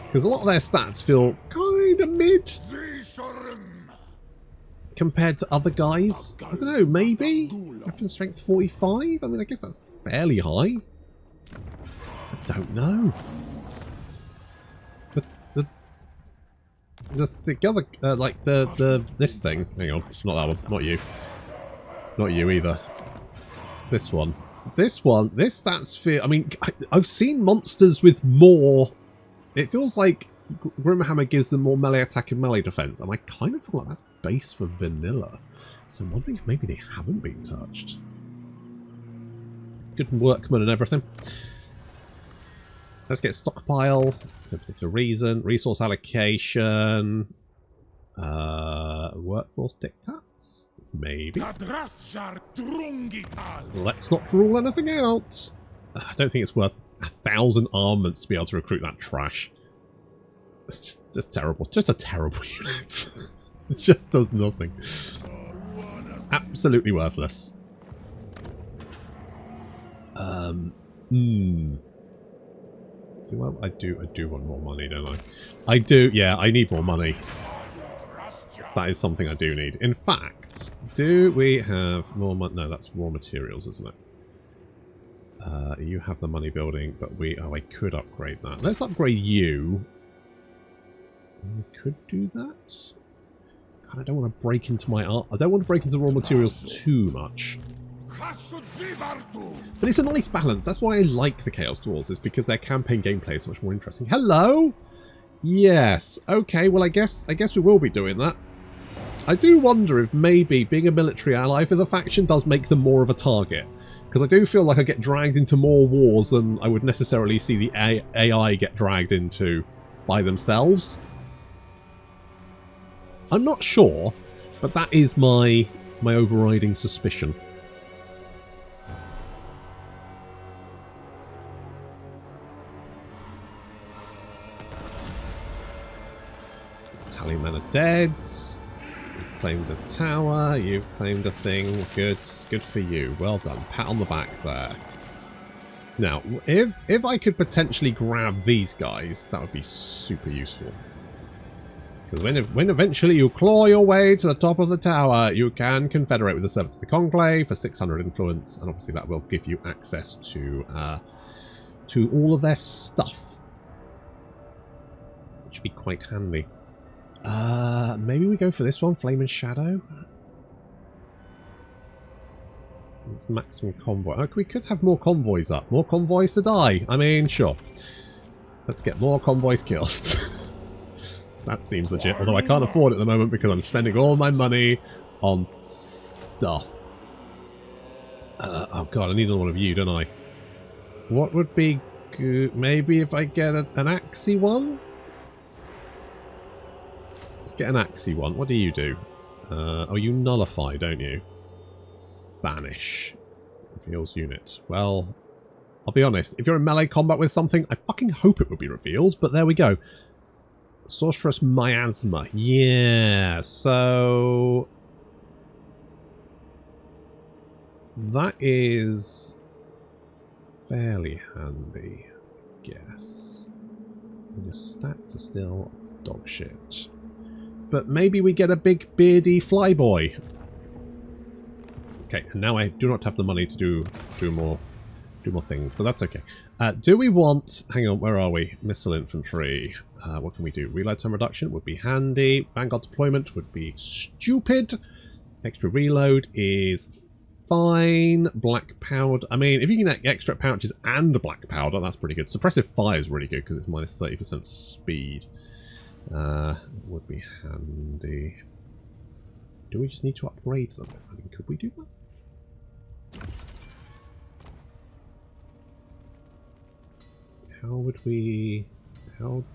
Because a lot of their stats feel kind of mid compared to other guys. I don't know, maybe? Weapon strength 45? I mean, I guess that's fairly high. I don't know. The other... like, this thing... Hang on, not that one. Not you. Not you either. This one. This stats feel... I mean, I've seen monsters with more... It feels like Grimhammer gives them more melee attack and melee defense, and I kind of feel like that's base for vanilla. So I'm wondering if maybe they haven't been touched. Good workman and everything. Let's get stockpile. No particular reason. Resource allocation. Workforce dictats. Maybe. Let's not rule anything out. I don't think it's worth 1,000 armaments to be able to recruit that trash. It's just terrible. Just a terrible unit. It just does nothing. Absolutely worthless. I do want more money, don't I? I do, yeah, I need more money. That is something I do need. In fact, do we have more money? No, that's raw materials, isn't it? You have the money building, but I could upgrade that. Let's upgrade you. We could do that. God, I don't want to break into my art. I don't want to break into the raw materials too much. But it's a nice balance. That's why I like the Chaos Dwarfs, is because their campaign gameplay is so much more interesting. Hello? Yes. Okay, well I guess we will be doing that. I do wonder if maybe being a military ally for the faction does make them more of a target. Because I do feel like I get dragged into more wars than I would necessarily see the AI get dragged into by themselves. I'm not sure, but that is my overriding suspicion. Tallyman of Deads. You've claimed a tower. You've claimed a thing. Good. Good for you. Well done. Pat on the back there. Now, if I could potentially grab these guys, that would be super useful. Because when eventually you claw your way to the top of the tower, you can confederate with the Servants of the Conclave for 600 influence, and obviously that will give you access to all of their stuff, which would be quite handy. Maybe we go for this one, Flame and Shadow. It's maximum convoy. Oh, we could have more convoys up. More convoys to die. I mean, sure. Let's get more convoys killed. That seems legit. Although I can't afford it at the moment because I'm spending all my money on stuff. Oh god, I need another one of you, don't I? What would be good? Maybe if I get an Axie one? Let's get an Axie one. What do you do? Oh, you nullify, don't you? Banish. Reveals unit. Well, I'll be honest. If you're in melee combat with something, I fucking hope it would be revealed, but there we go. Sorceress Miasma. Yeah, so... that is fairly handy, I guess. And your stats are still dog shit. But maybe we get a big beardy flyboy. Okay, and now I do not have the money to do more things, but that's okay. Do we want... hang on, where are we? Missile infantry. What can we do? Reload time reduction would be handy. Vanguard deployment would be stupid. Extra reload is fine. Black powder. I mean, if you can get extra pouches and black powder, that's pretty good. Suppressive fire is really good because it's minus 30% speed. Would be handy. Do we just need to upgrade them? I mean, could we do that? How would we... How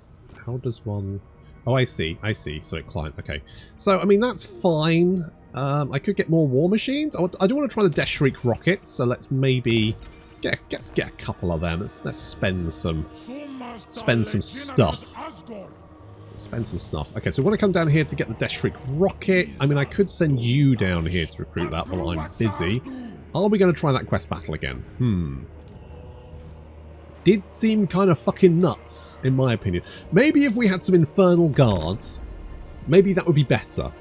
does one... oh, I see. So it climbed. Okay. So, I mean, that's fine. I could get more war machines. I do want to try the Death Shriek rockets, so let's maybe... Let's get a couple of them. Let's spend some stuff. Spend some stuff. Okay, so we want to come down here to get the Death Shriek rocket. I mean, I could send you down here to recruit that while I'm busy. Are we going to try that quest battle again? Did seem kind of fucking nuts, in my opinion. Maybe if we had some infernal guards, maybe that would be better.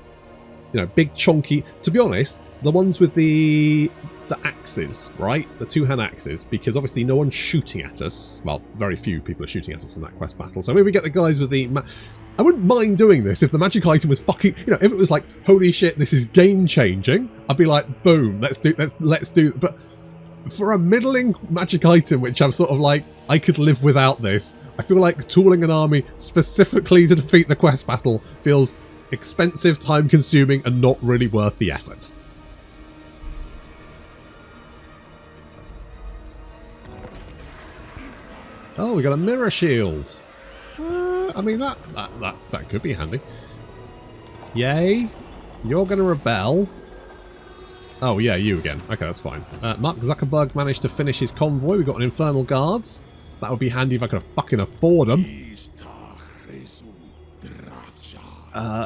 You know, big chunky... to be honest, the ones with the axes, right? The two-hand axes, because obviously no one's shooting at us. Well, very few people are shooting at us in that quest battle. So maybe we get the guys with the... I wouldn't mind doing this if the magic item was fucking... you know, if it was like, holy shit, this is game-changing, I'd be like, boom, let's do... but... for a middling magic item, which I'm sort of like, I could live without this, I feel like tooling an army specifically to defeat the quest battle feels expensive, time-consuming, and not really worth the effort. Oh, we got a mirror shield. I mean, that could be handy. Yay. You're going to rebel. Oh, yeah, you again. Okay, that's fine. Mark Zuckerberg managed to finish his convoy. We've got an Infernal Guards. That would be handy if I could fucking afford them.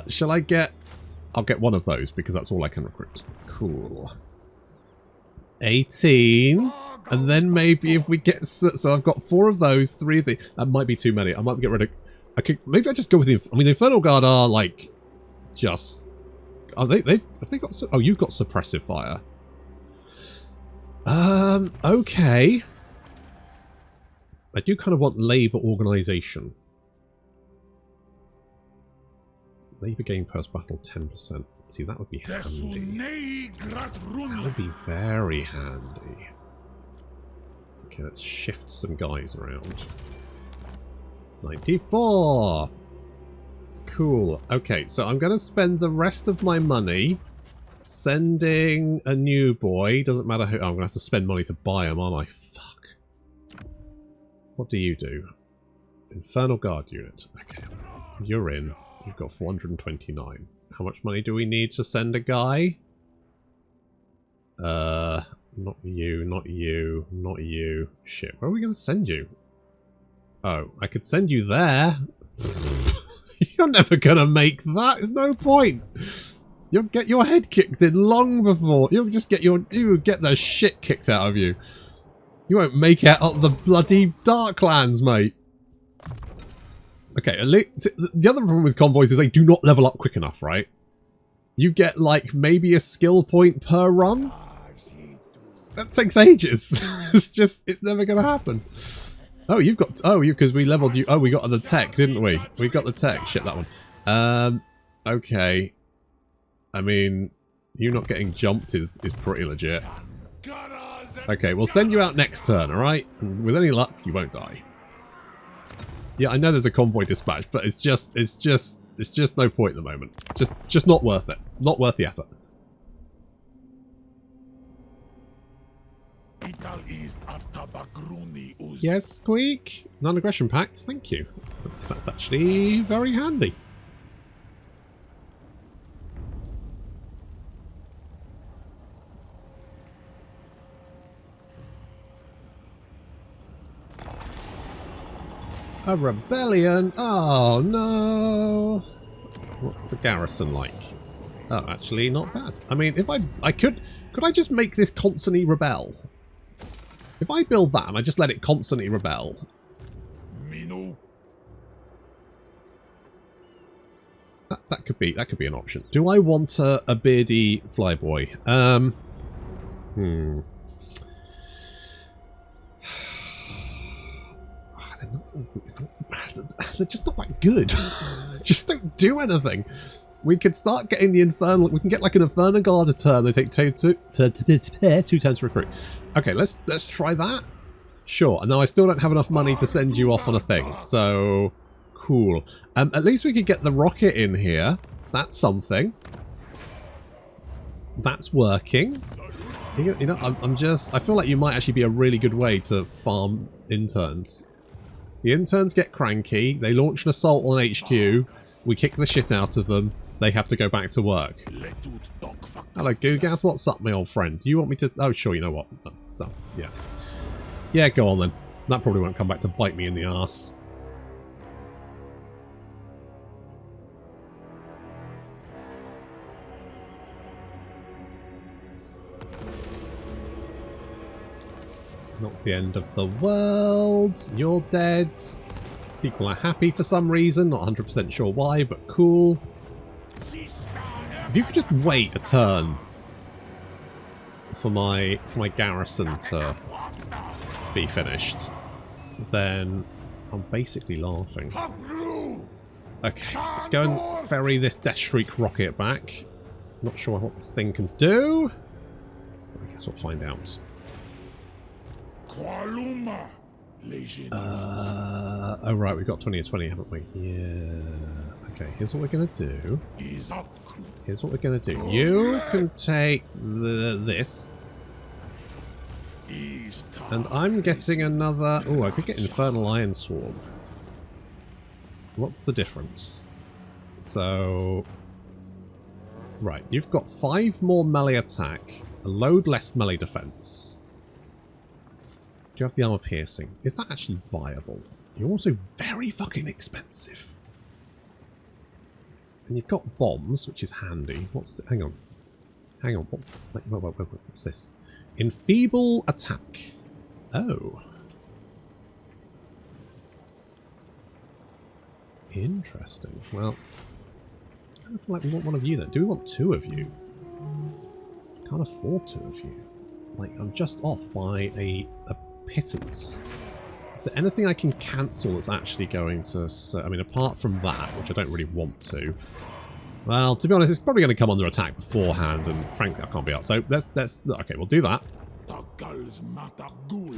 Shall I get... I'll get one of those because that's all I can recruit. Cool. 18. And then maybe if we get... So I've got 4 of those, 3 of the... That might be too many. I might get rid of... Maybe I just go with the... I mean, the Infernal Guard are, like, just... Oh, have they got... Oh, you've got suppressive fire. Okay. I do kind of want labour organisation. Labour gain post-battle 10%. See, that would be handy. That would be very handy. Okay, let's shift some guys around. 94! Cool. Okay, so I'm going to spend the rest of my money sending a new boy. Doesn't matter who... Oh, I'm going to have to spend money to buy him, aren't I? Fuck. What do you do? Infernal Guard unit. Okay. You're in. You've got 429. How much money do we need to send a guy? Not you, not you, not you. Shit, where are we going to send you? Oh, I could send you there. You're never going to make that. There's no point. You'll get your head kicked in long before. You'll just get you get the shit kicked out of you. You won't make it out of the bloody Darklands, mate. Okay, the other problem with convoys is they do not level up quick enough, right? You get, like, maybe a skill point per run. That takes ages. It's never going to happen. Oh, you've got... Oh, because we leveled you... Oh, we got the tech, didn't we? We got the tech. Shit, that one. Okay. I mean, you not getting jumped is pretty legit. Okay, we'll send you out next turn, alright? And with any luck, you won't die. Yeah, I know there's a convoy dispatch, but it's just no point at the moment. Just not worth it. Not worth the effort. Yes, Squeak. Non-aggression pact. Thank you. That's actually very handy. A rebellion? Oh no! What's the garrison like? Oh, actually not bad. I mean, if I could I just make this constantly rebel? If I build that and I just let it constantly rebel. That could be an option. Do I want a beardy flyboy? They're just not that good. Just don't do anything. We could start getting the Infernal... We can get like an Infernal Guard a turn. They take two turns to recruit. Okay, let's try that. Sure. And now I still don't have enough money to send you off on a thing. So, cool. At least we could get the rocket in here. That's something. That's working. You know, I feel like you might actually be a really good way to farm interns. The interns get cranky, they launch an assault on HQ, we kick the shit out of them, they have to go back to work. Hello Googath, what's up my old friend? Do you want me to... Oh sure, you know what, that's yeah. Yeah, go on then. That probably won't come back to bite me in the arse. Not the end of the world. You're dead. People are happy for some reason. Not 100% sure why, but cool. If you could just wait a turn for my garrison to be finished, then I'm basically laughing. Okay, let's go and ferry this Deathshriek rocket back. Not sure what this thing can do. I guess we'll find out. Oh right, we've got 20 or 20, haven't we? Yeah. Okay, here's what we're gonna do. Here's what we're gonna do. You can take this. And I'm getting another... Oh, I could get Infernal Iron Swarm. What's the difference? So... Right, you've got 5 more melee attack, a load less melee defense. Do you have the armor piercing? Is that actually viable? You're also very fucking expensive. And you've got bombs, which is handy. What's the... Hang on. Hang on. What's... Wait, what's this? Enfeeble attack. Oh. Interesting. Well, I don't feel like we want one of you then. Do we want two of you? Can't afford two of you. Like, I'm just off by a pittance. Is there anything I can cancel that's actually going to... I mean, apart from that, which I don't really want to. Well, to be honest, it's probably going to come under attack beforehand, and frankly, I can't be out. So let's okay, we'll do that.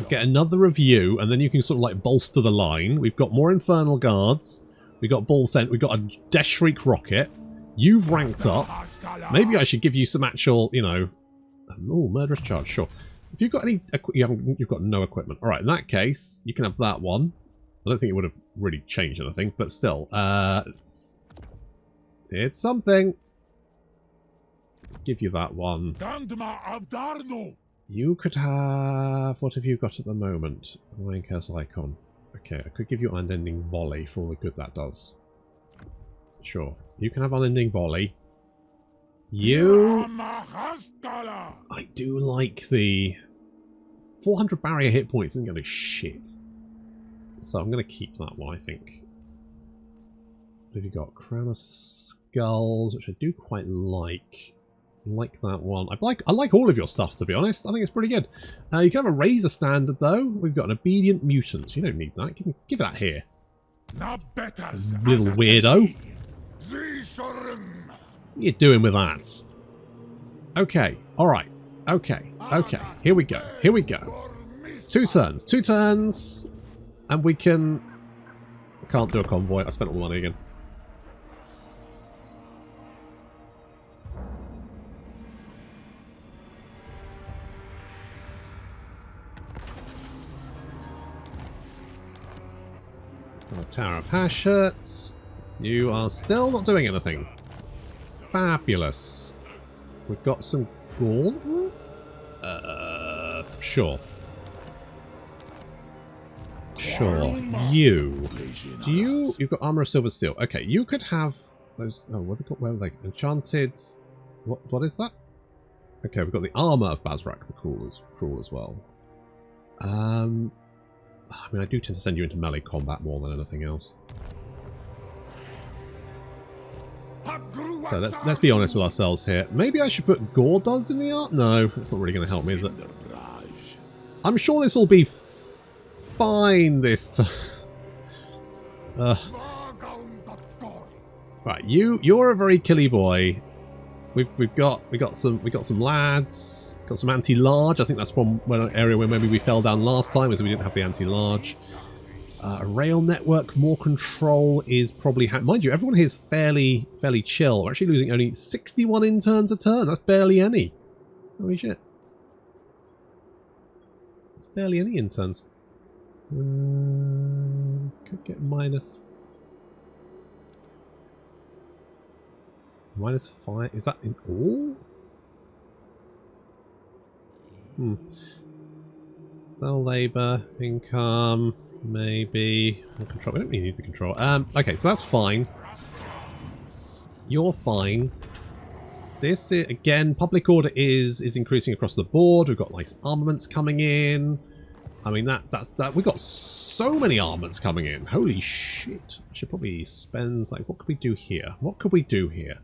Get another review, and then you can sort of like bolster the line. We've got more Infernal Guards. We've got Ball Sent. We've got a Death Shriek Rocket. You've ranked up. Maybe I should give you some actual, you know... Oh, Murderous Charge, sure. If you've got any... You've got no equipment. Alright, in that case, you can have that one. I don't think it would have really changed anything, but still. It's something. Let's give you that one. You could have... What have you got at the moment? Lion Curse Icon. Okay, I could give you Unending Volley for all the good that does. Sure. You can have Unending Volley. You... I do like the... 400 barrier hit points isn't going to do shit. So I'm going to keep that one, I think. What have you got? Crown of Skulls, which I do quite like. I like that one. I like all of your stuff, to be honest. I think it's pretty good. You can have a Razor Standard, though. We've got an Obedient Mutant. You don't need that. Give that here. Little weirdo. What are you doing with that? Okay. Alright. Okay. Okay. Here we go. Here we go. 2 turns. 2 turns. And we can... I can't do a convoy. I spent all the money again. Tower of Hashirts. You are still not doing anything. Fabulous. We've got some gauntlets? Sure. Sure. You've got Armor of Silver Steel. Okay, you could have those... Oh, what are they called? Where are they? Enchanted... What is that? Okay, we've got the Armor of Bazrak, the Cruel as well. I mean, I do tend to send you into melee combat more than anything else. So let's be honest with ourselves here. Maybe I should put Gordas in the art? No, it's not really going to help me, is it? I'm sure this will be fine this time. Right, you're a very killy boy. We've got some lads, got some anti-large. I think that's from an area where maybe we fell down last time, is we didn't have the anti-large. Rail network, more control is probably... Mind you, everyone here is fairly chill. We're actually losing only 61 interns a turn. That's barely any. Holy shit. That's barely any interns. Could get minus 5. Is that in all? Sell labour, income, maybe. Control. We don't really need the control. Okay, so that's fine. You're fine. This is, again, public order is increasing across the board. We've got nice armaments coming in. I mean, that's we've got so many armaments coming in. Holy shit! I should probably spend like, what could we do here? What could we do here?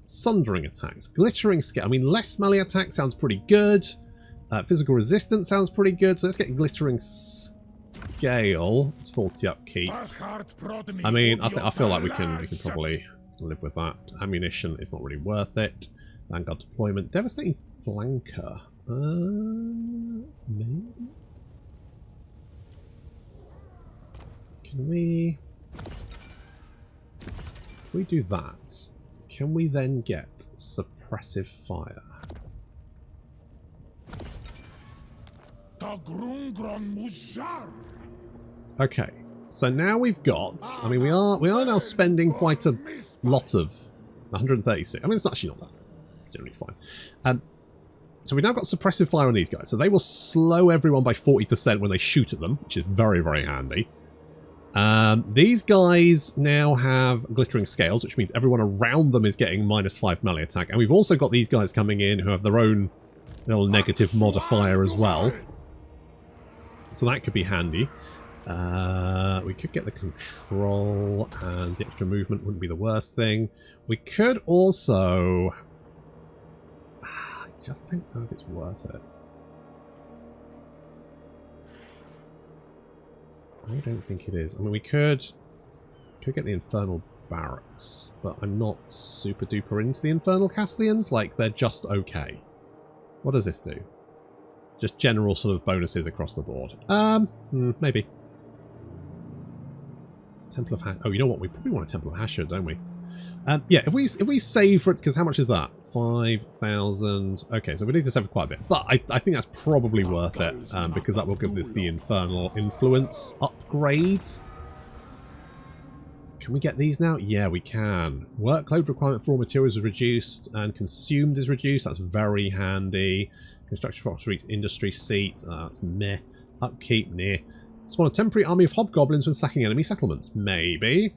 Sundering attacks, glittering scale. I mean, less melee attack sounds pretty good. Physical resistance sounds pretty good. So let's get glittering scale. It's 40 upkeep. I mean, I feel like we can probably live with that. Ammunition is not really worth it. Vanguard deployment, devastating flanker. Maybe. Can we do that? Can we then get suppressive fire? Okay, so now we've got... I mean, we are now spending quite a lot of 136. I mean, it's actually not that. Generally fine. So we've now got suppressive fire on these guys. So they will slow everyone by 40% when they shoot at them, which is very, very handy. These guys now have glittering scales, which means everyone around them is getting -5 melee attack. And we've also got these guys coming in who have their own little negative modifier as well. So that could be handy. We could get the control, and the extra movement wouldn't be the worst thing. We could also... I just don't know if it's worth it. I don't think it is. I mean, we could get the Infernal Barracks, but I'm not super duper into the Infernal Castellans. Like, they're just okay. What does this do? Just general sort of bonuses across the board. Maybe. Temple of Hash. Oh, you know what? We probably want a Temple of Hashir, don't we? Yeah, if we save for it, because how much is that? 5,000. Okay, so we need to save quite a bit, but I think that's probably worth it, because that will give us the Infernal Influence upgrades. Can we get these now? Yeah, we can. Workload requirement for raw materials is reduced, and consumed is reduced. That's very handy. Construction for industry seat. That's meh. Upkeep, near. Spawn a temporary army of hobgoblins when sacking enemy settlements. Maybe.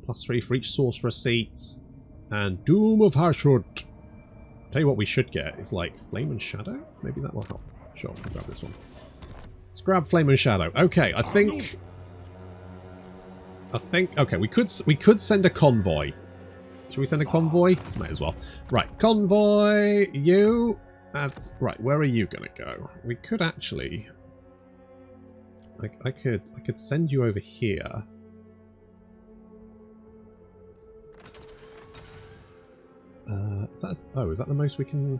+3 for each sorcerer seat. And Doom of Hashut. Tell you what we should get is like Flame and Shadow. Maybe that will help. Sure, I'll grab this one. Let's grab Flame and Shadow. Okay, I think. Okay, we could send a convoy. Should we send a convoy? Might as well. Right, convoy. You. Right, where are you gonna go? We could actually. I could send you over here. Is that the most we can?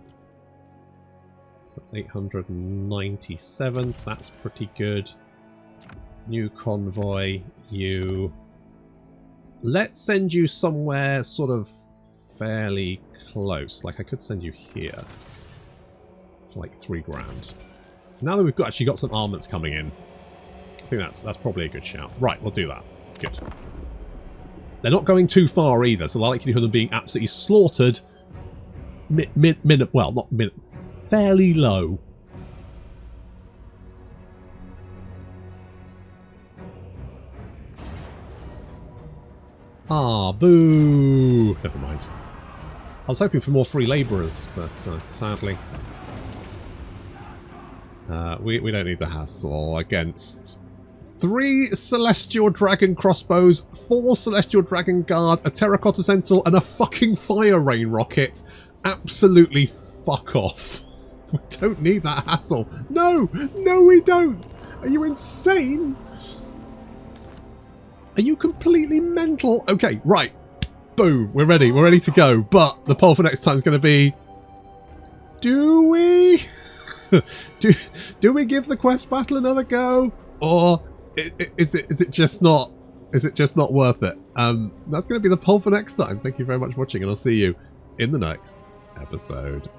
So that's 897. That's pretty good. New convoy. You. Let's send you somewhere sort of fairly close. Like I could send you here for like 3 grand. Now that we've actually got some armaments coming in, I think that's probably a good shout. Right, we'll do that. Good. They're not going too far either, so the likelihood of them being absolutely slaughtered, fairly low. Ah, boo! Never mind. I was hoping for more free labourers, but sadly, we don't need the hassle against 3 Celestial Dragon Crossbows, 4 Celestial Dragon Guard, a Terracotta Sentinel, and a fucking Fire Rain Rocket. Absolutely fuck off. We don't need that hassle. No! No, we don't! Are you insane? Are you completely mental? Okay, right. Boom. We're ready. We're ready to go. But the poll for next time is going to be... Do we? do we give the quest battle another go? Or is it just not worth it? That's going to be the poll for next time. Thank you very much for watching, and I'll see you in the next episode.